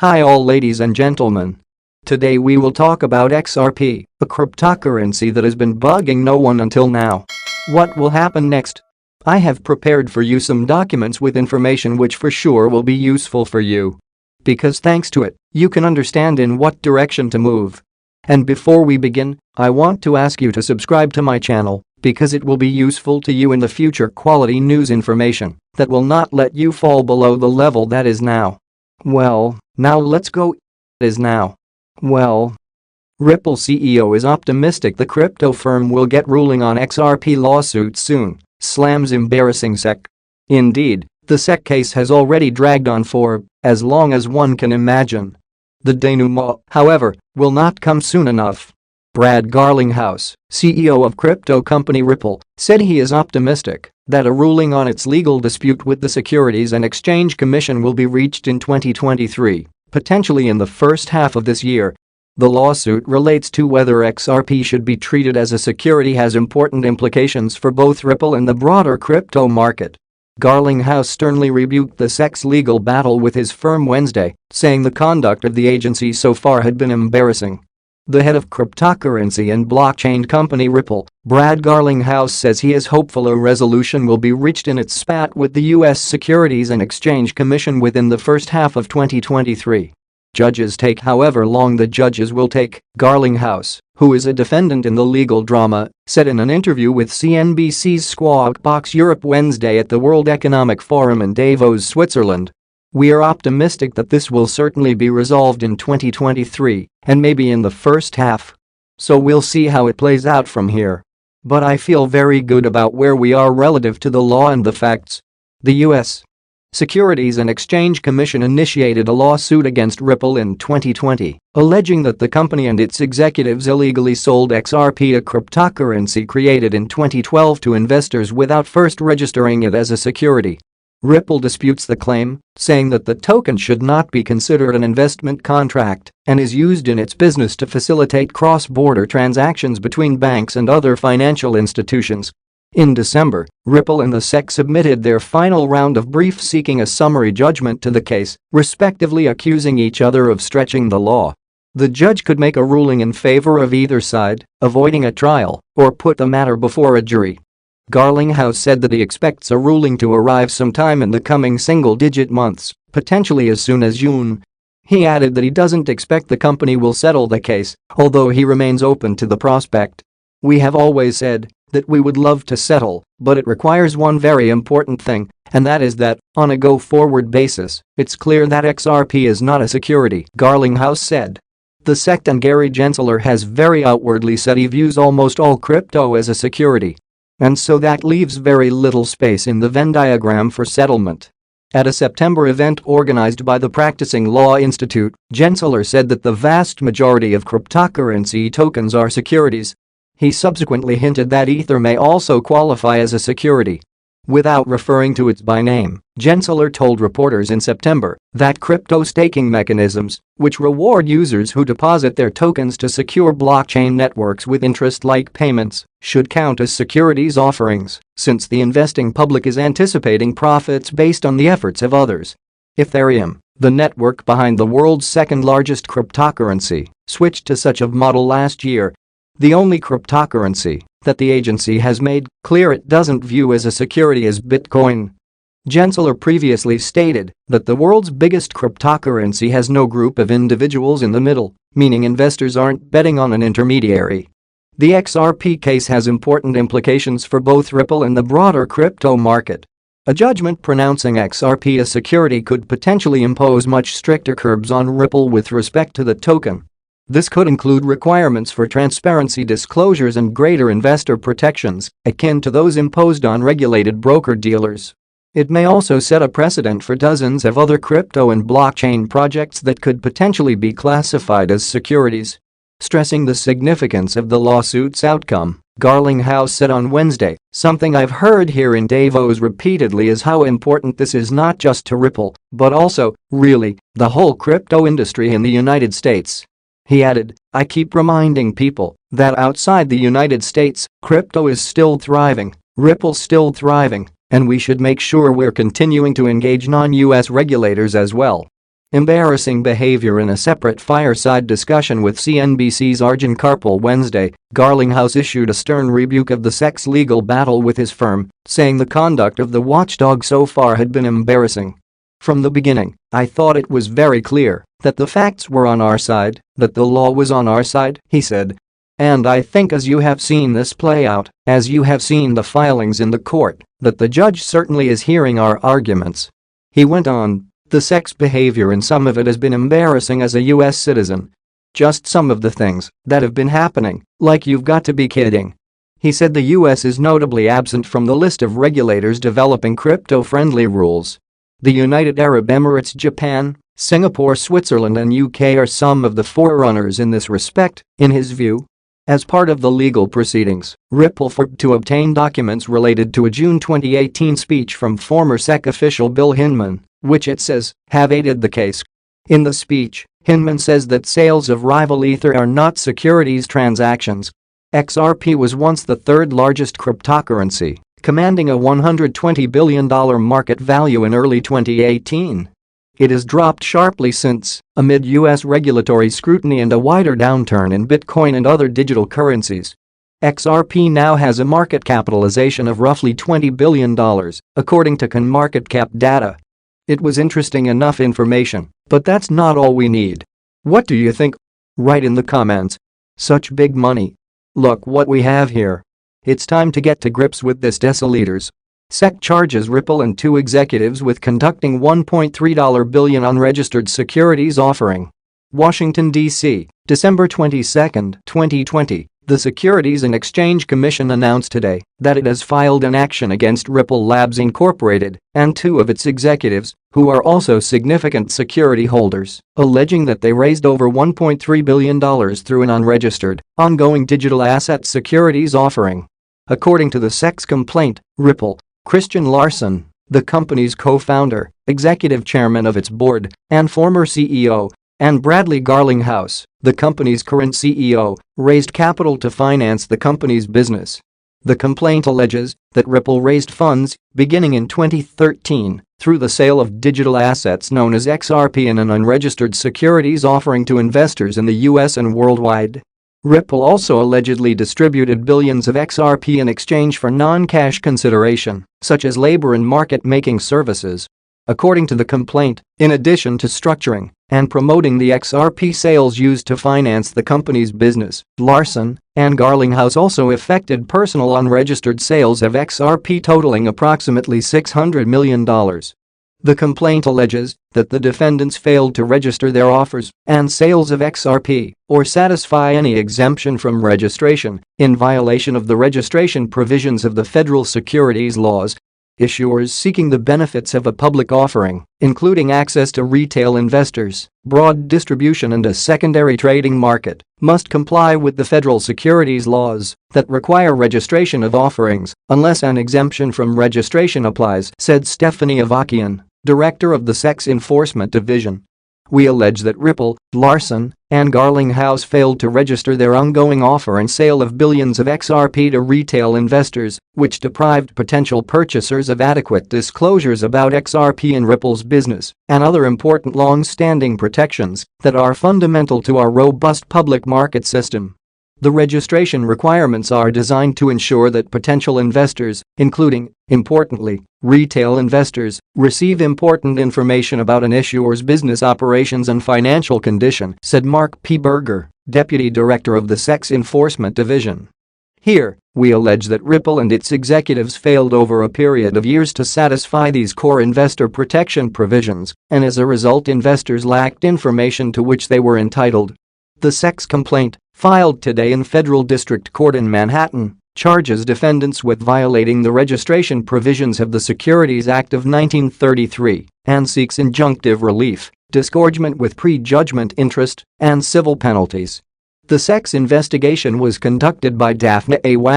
Hi all ladies and gentlemen. Today we will talk about XRP, a cryptocurrency that has been bugging no one until now. What will happen next? I have prepared for you some documents with information which for sure will be useful for you. Because thanks to it, you can understand in what direction to move. And before we begin, I want to ask you to subscribe to my channel because it will be useful to you in the future quality news information that will not let you fall below the level that is now. Well, now let's go. Is now. Well, Ripple CEO is optimistic the crypto firm will get ruling on XRP lawsuit soon, slams embarrassing SEC. Indeed, the SEC case has already dragged on for as long as one can imagine. The denouement, however, will not come soon enough. Brad Garlinghouse, CEO of crypto company Ripple, said he is optimistic that a ruling on its legal dispute with the Securities and Exchange Commission will be reached in 2023, potentially in the first half of this year. The lawsuit relates to whether XRP should be treated as a security, has important implications for both Ripple and the broader crypto market. Garlinghouse sternly rebuked the SEC's legal battle with his firm Wednesday, saying the conduct of the agency so far had been embarrassing. The head of cryptocurrency and blockchain company Ripple, Brad Garlinghouse, says he is hopeful a resolution will be reached in its spat with the U.S. Securities and Exchange Commission within the first half of 2023. Judges take however long the judges will take, Garlinghouse, who is a defendant in the legal drama, said in an interview with CNBC's Squawk Box Europe Wednesday at the World Economic Forum in Davos, Switzerland. We are optimistic that this will certainly be resolved in 2023 and maybe in the first half. So we'll see how it plays out from here. But I feel very good about where we are relative to the law and the facts. The U.S. Securities and Exchange Commission initiated a lawsuit against Ripple in 2020, alleging that the company and its executives illegally sold XRP, a cryptocurrency created in 2012, to investors without first registering it as a security. Ripple disputes the claim, saying that the token should not be considered an investment contract and is used in its business to facilitate cross-border transactions between banks and other financial institutions. In December, Ripple and the SEC submitted their final round of briefs seeking a summary judgment to the case, respectively accusing each other of stretching the law. The judge could make a ruling in favor of either side, avoiding a trial, or put the matter before a jury. Garlinghouse said that he expects a ruling to arrive sometime in the coming single-digit months, potentially as soon as June. He added that he doesn't expect the company will settle the case, although he remains open to the prospect. We have always said that we would love to settle, but it requires one very important thing, and that is that, on a go-forward basis, it's clear that XRP is not a security, Garlinghouse said. The SEC and Gary Gensler has very outwardly said he views almost all crypto as a security. And so that leaves very little space in the Venn diagram for settlement. At a September event organized by the Practicing Law Institute, Gensler said that the vast majority of cryptocurrency tokens are securities. He subsequently hinted that Ether may also qualify as a security. Without referring to it by name, Gensler told reporters in September that crypto staking mechanisms, which reward users who deposit their tokens to secure blockchain networks with interest-like payments, should count as securities offerings, since the investing public is anticipating profits based on the efforts of others. Ethereum, the network behind the world's second-largest cryptocurrency, switched to such a model last year. The only cryptocurrency that the agency has made clear it doesn't view as a security is Bitcoin. Gensler previously stated that the world's biggest cryptocurrency has no group of individuals in the middle, meaning investors aren't betting on an intermediary. The XRP case has important implications for both Ripple and the broader crypto market. A judgment pronouncing XRP a security could potentially impose much stricter curbs on Ripple with respect to the token. This could include requirements for transparency disclosures and greater investor protections, akin to those imposed on regulated broker-dealers. It may also set a precedent for dozens of other crypto and blockchain projects that could potentially be classified as securities. Stressing the significance of the lawsuit's outcome, Garlinghouse said on Wednesday, "Something I've heard here in Davos repeatedly is how important this is not just to Ripple, but also, really, the whole crypto industry in the United States." He added, "I keep reminding people that outside the United States, crypto is still thriving, Ripple's still thriving, and we should make sure we're continuing to engage non-US regulators as well." embarrassing behavior. In a separate fireside discussion with CNBC's Arjun Karpal Wednesday, Garlinghouse issued a stern rebuke of the SEC's legal battle with his firm, saying the conduct of the watchdog so far had been embarrassing. "From the beginning, I thought it was very clear that the facts were on our side, that the law was on our side," he said. "And I think as you have seen this play out, as you have seen the filings in the court, that the judge certainly is hearing our arguments." He went on, "The SEC's behavior and some of it has been embarrassing as a US citizen. Just some of the things that have been happening, like you've got to be kidding." He said the US is notably absent from the list of regulators developing crypto-friendly rules. The United Arab Emirates, Japan, Singapore, Switzerland and UK are some of the forerunners in this respect, in his view. As part of the legal proceedings, Ripple fought to obtain documents related to a June 2018 speech from former SEC official Bill Hinman, which it says have aided the case. In the speech, Hinman says that sales of rival Ether are not securities transactions. XRP was once the third largest cryptocurrency, commanding a $120 billion market value in early 2018. It has dropped sharply since, amid US regulatory scrutiny and a wider downturn in Bitcoin and other digital currencies. XRP now has a market capitalization of roughly $20 billion, according to CoinMarketCap data. It was interesting enough information, but that's not all we need. What do you think? Write in the comments. Such big money. Look what we have here. It's time to get to grips with this, deciliters. SEC charges Ripple and two executives with conducting $1.3 billion unregistered securities offering. Washington, D.C., December 22, 2020. The Securities and Exchange Commission announced today that it has filed an action against Ripple Labs Incorporated and two of its executives, who are also significant security holders, alleging that they raised over $1.3 billion through an unregistered, ongoing digital asset securities offering. According to the SEC's complaint, Ripple, Christian Larson, the company's co-founder, executive chairman of its board, and former CEO, and Bradley Garlinghouse, the company's current CEO, raised capital to finance the company's business. The complaint alleges that Ripple raised funds, beginning in 2013, through the sale of digital assets known as XRP in an unregistered securities offering to investors in the US and worldwide. Ripple also allegedly distributed billions of XRP in exchange for non-cash consideration, such as labor and market-making services. According to the complaint, in addition to structuring and promoting the XRP sales used to finance the company's business, Larson and Garlinghouse also effected personal unregistered sales of XRP totaling approximately $600 million. The complaint alleges that the defendants failed to register their offers and sales of XRP or satisfy any exemption from registration in violation of the registration provisions of the federal securities laws. Issuers seeking the benefits of a public offering, including access to retail investors, broad distribution and a secondary trading market, must comply with the federal securities laws that require registration of offerings unless an exemption from registration applies, said Stephanie Avakian, director of the SEC's Enforcement Division. "We allege that Ripple, Larson, and Garlinghouse failed to register their ongoing offer and sale of billions of XRP to retail investors, which deprived potential purchasers of adequate disclosures about XRP and Ripple's business and other important long-standing protections that are fundamental to our robust public market system." The registration requirements are designed to ensure that potential investors, including, importantly, retail investors, receive important information about an issuer's business operations and financial condition, said Mark P. Berger, deputy director of the SEC's Enforcement Division. "Here, we allege that Ripple and its executives failed over a period of years to satisfy these core investor protection provisions, and as a result investors lacked information to which they were entitled." The SEC's complaint, filed today in Federal District Court in Manhattan, charges defendants with violating the registration provisions of the Securities Act of 1933 and seeks injunctive relief, disgorgement with prejudgment interest, and civil penalties. The SEC's investigation was conducted by Daphne A.